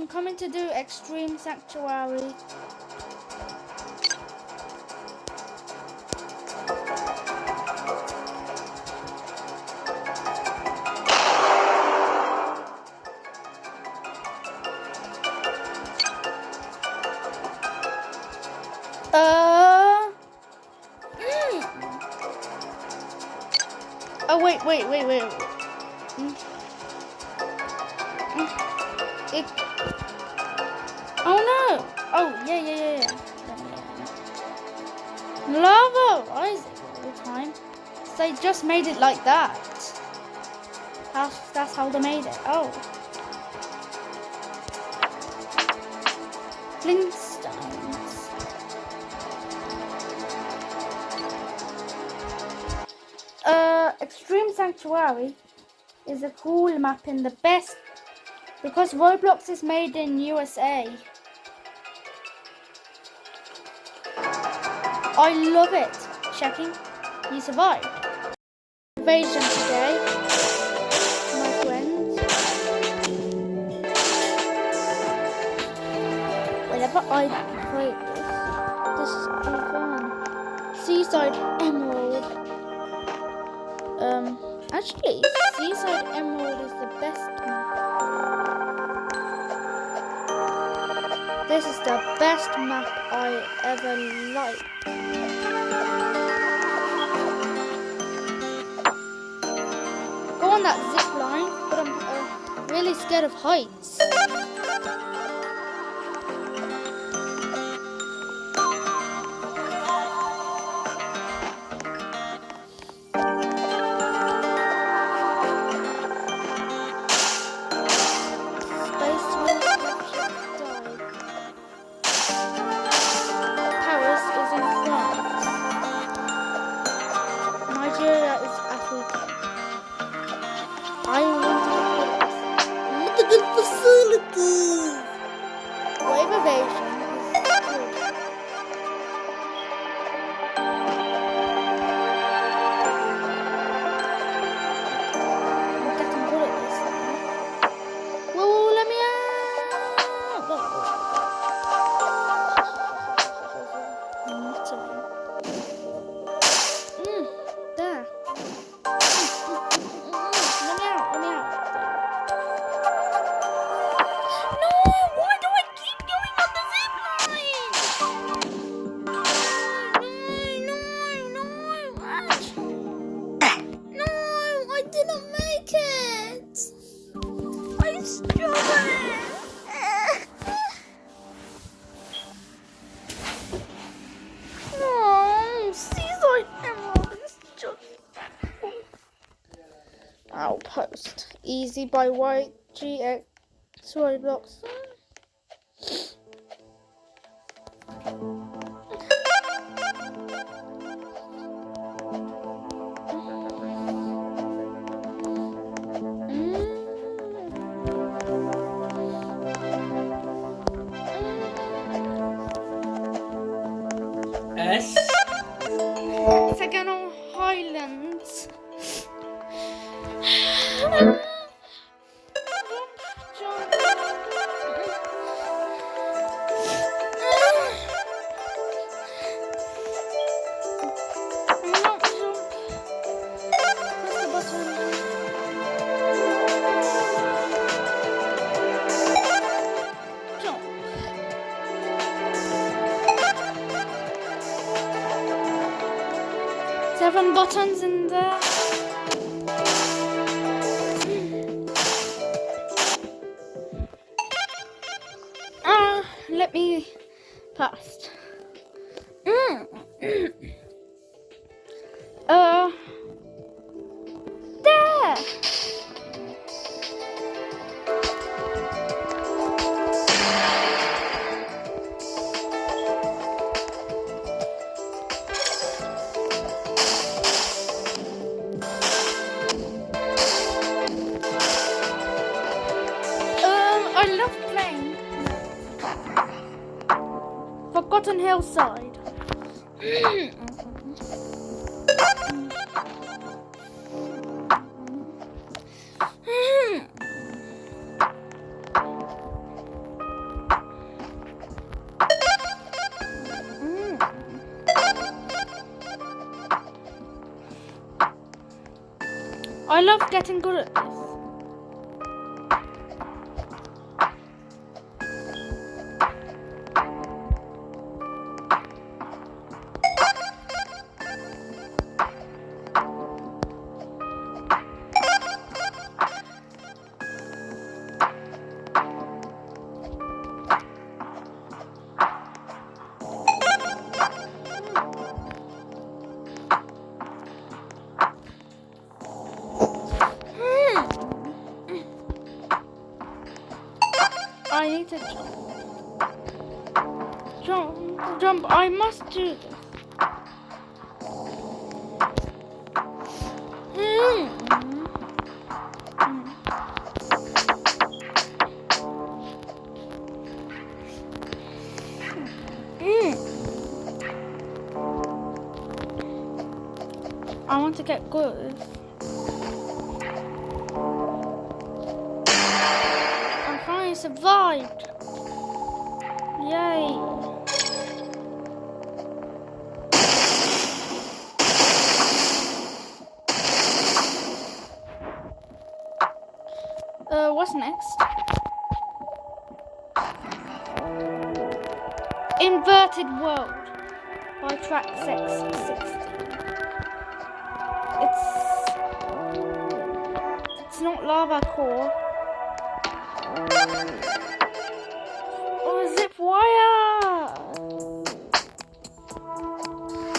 I'm coming to do Extreme Sanctuary. Oh, wait. It... Oh, no. Oh, yeah. Lava. Why is it all the time? So they just made it like that. That's how they made it. Oh. Flintstones. Extreme Sanctuary is a cool map in the best because Roblox is made in USA. I love it. Checking. You survived. Invasion today, my friends. Whenever I play this is so fun. Seaside Emerald. Actually, Seaside Emerald is the best map. This is the best map I ever liked. Go on that zip line, but I'm really scared of heights. Outpost. Easy by YGX Roblox. Saginaw Highlands. Seven buttons in there. Let me past. There. I love playing Forgotten Hillside. I love getting good at this. I need to jump. I must do this. I want to get good. I finally survived. Yay. What's next? Inverted World by Track 660. It's not Lava Core. Oh, zip wire!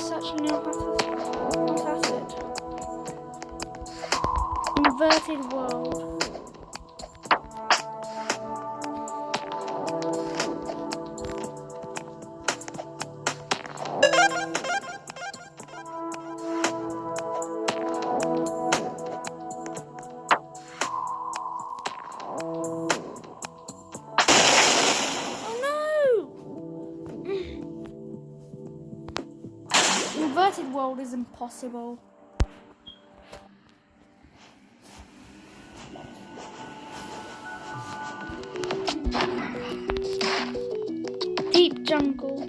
Such a new acid. Inverted World. Inverted World is impossible. Deep jungle.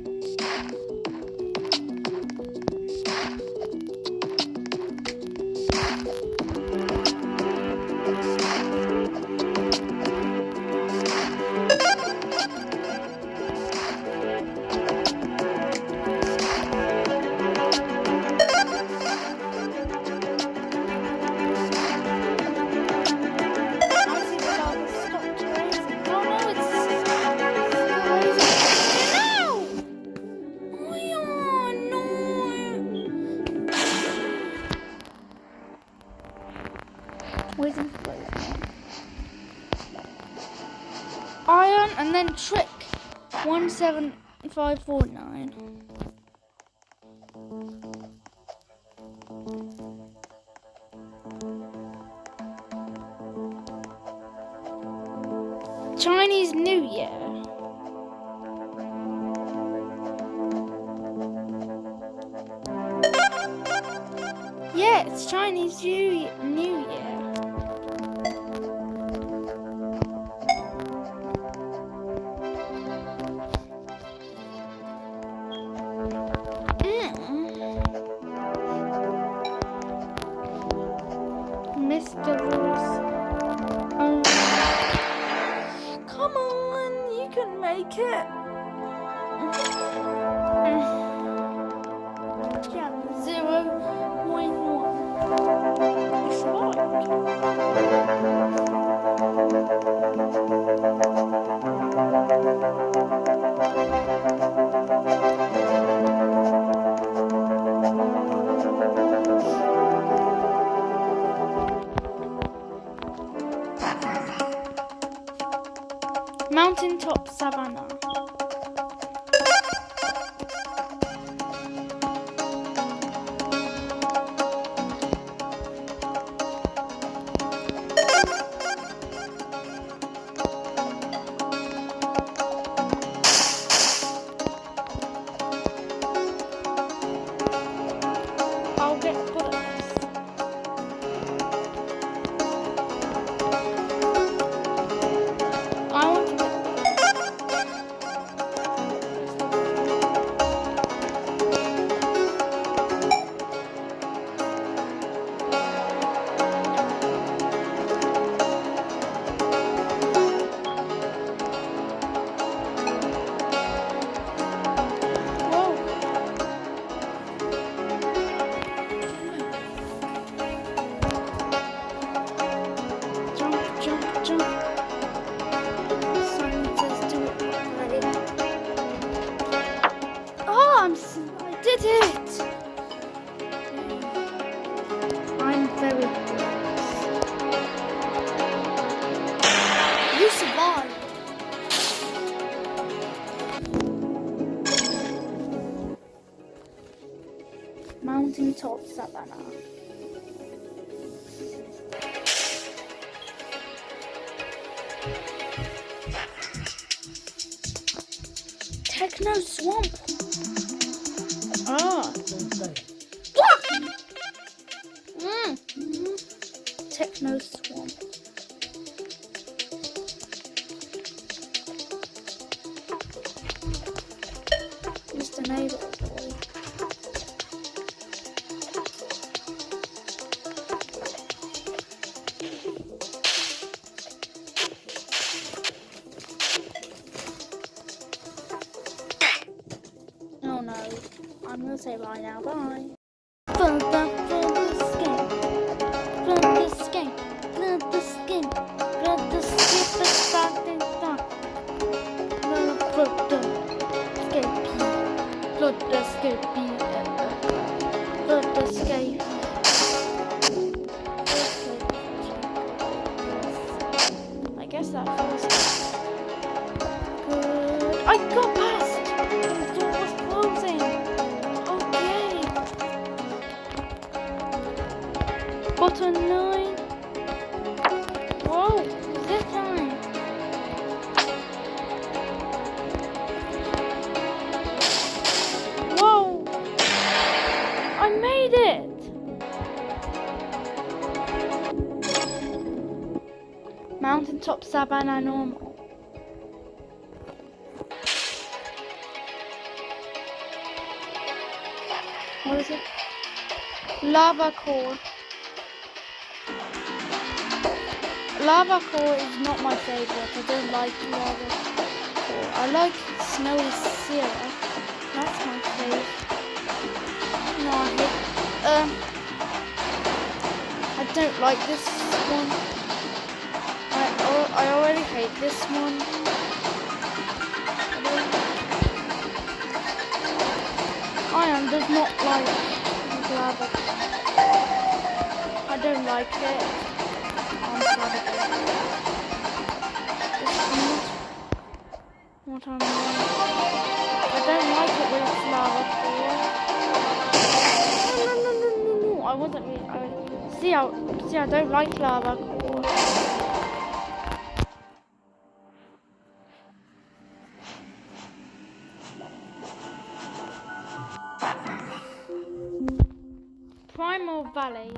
Iron and then Trick 17549. Chinese New Year. Yeah, it's Chinese New Year. Mr. Rules. Come on, you can make it. Yeah, 0.1. You survived. Mountaintop Savannah. I'll get good at this. I want to get Mountaintop Savannah. Techno Swamp. Ah. Techno Swamp. Mr. Neighbor Boy. Oh no. I'm gonna say bye now. Bye. From this game. From this game. From this game. From this game. Starting time. From the escape. From the escape. From the escape. I guess that feels good. I got past. The door was closing. Okay. Button 9. Whoa, zip line. Whoa, I made it. Mountaintop Savannah normal. What is it? Lava core. Lava core is not my favorite. I don't like lava core. I like snowy Sierra. That's my favorite. No, I don't like this one. I already hate this one. Iron does not like lava. I don't like it. I'm sad about it. It's not what I'm like. I don't like it when it's lava core. No. I wasn't really. See, I don't like lava core. Primal Valley.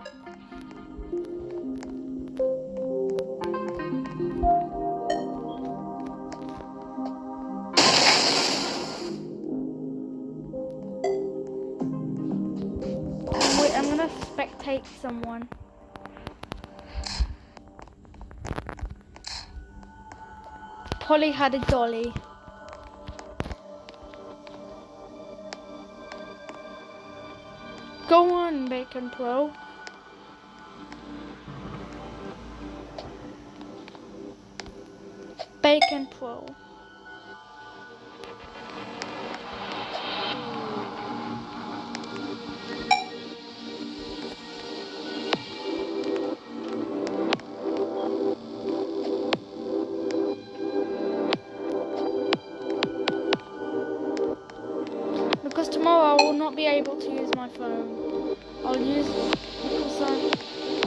Wait, I'm gonna spectate someone. Polly had a dolly. Go on, Bacon Pro. Bacon Pro. Because tomorrow I will not be able to use my phone. I'm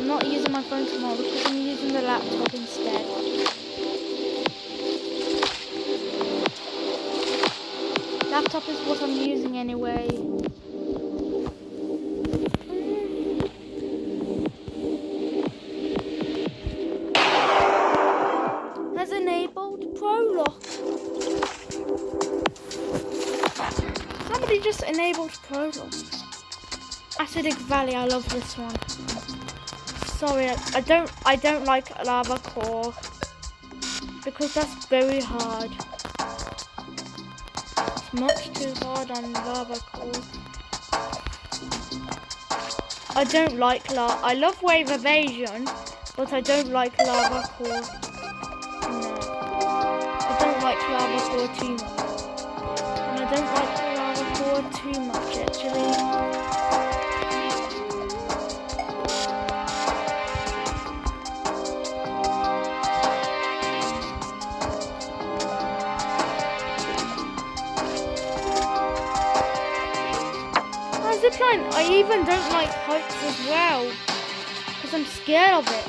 not using my phone tomorrow because I'm using the laptop instead. Laptop is what I'm using anyway. Has enabled Prolock. Somebody just enabled Prolock. Acidic Valley, I love this one. Sorry, I don't like lava core because that's very hard. It's much too hard on lava core. I don't like I love wave evasion, but I don't like lava core. No, I don't like lava core too much, and I don't like lava core too much actually. Zipline, I even don't like heights as well. Because I'm scared of it.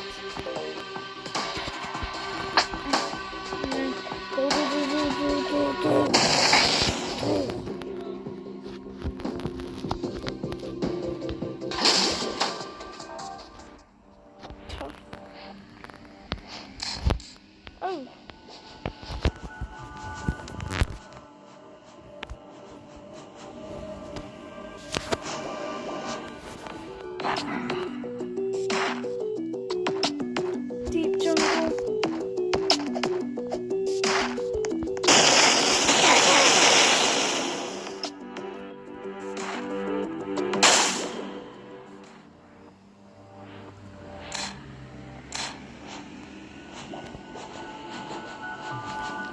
Oh. Deep jungle.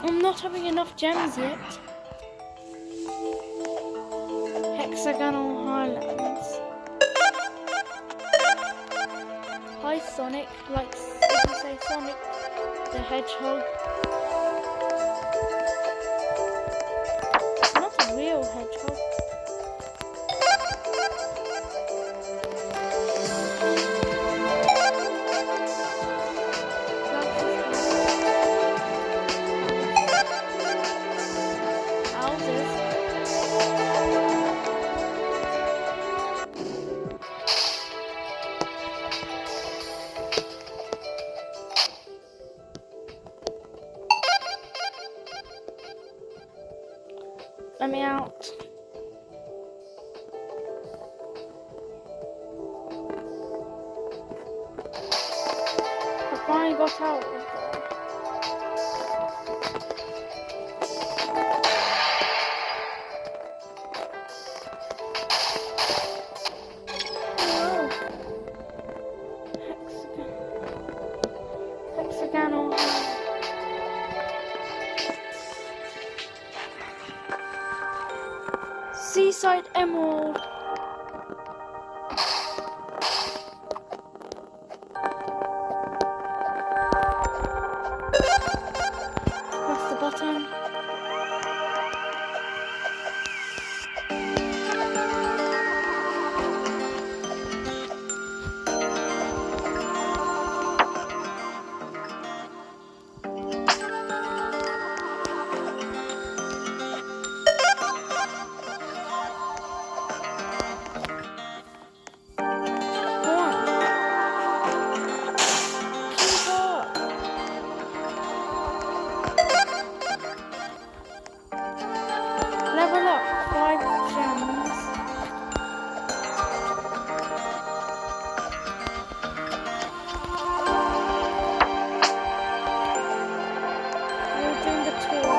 I'm not having enough gems yet. Hexagonal Highlands. Hi Sonic, like if you say Sonic the Hedgehog. It's not a real hedgehog. Let me out. I finally got out of there. Oh. Hexagonal. Seaside Emerald. Press the button. Level up 5 gems. We're doing the tour.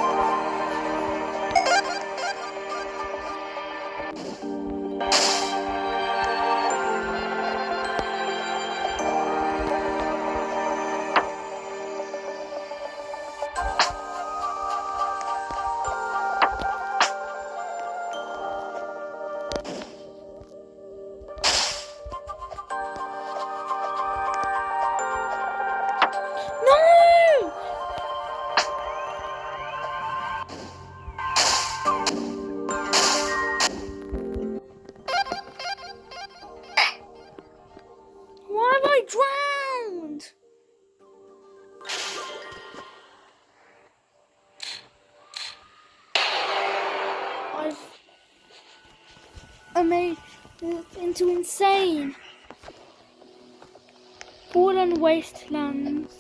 No! Why have I drowned? I made it into insane. Fallen wastelands.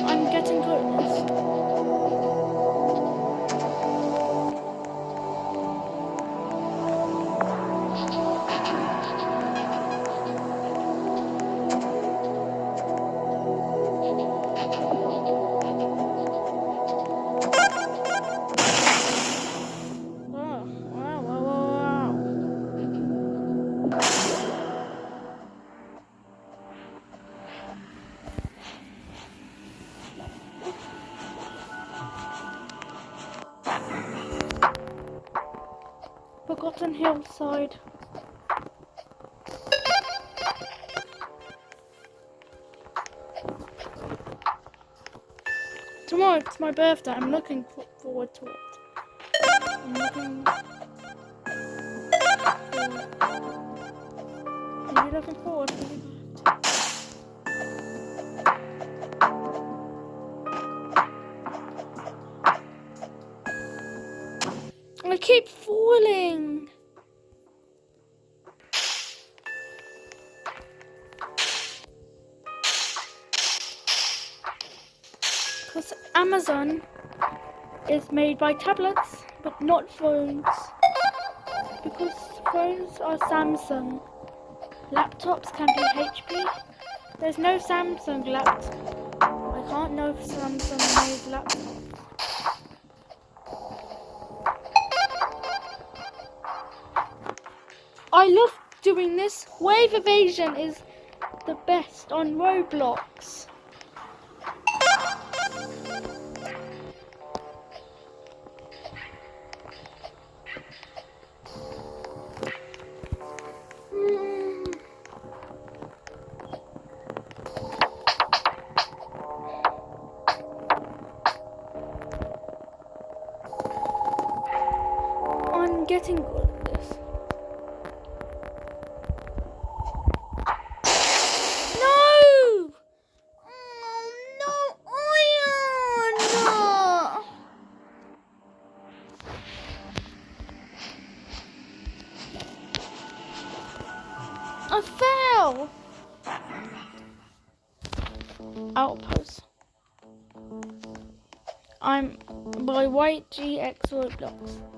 I'm getting good at this. Mountain hillside. Tomorrow it's my birthday. I'm looking forward to it. I'm looking forward. Are you looking forward to it? I keep falling. Because Amazon is made by tablets, but not phones. Because phones are Samsung. Laptops can be HP. There's no Samsung laptop. I can't know if Samsung made laptops. I love doing this. Wave evasion is the best on Roblox. I'm getting good at this. No! No iron! I fell! Outpost. I'm by White GX Roblox.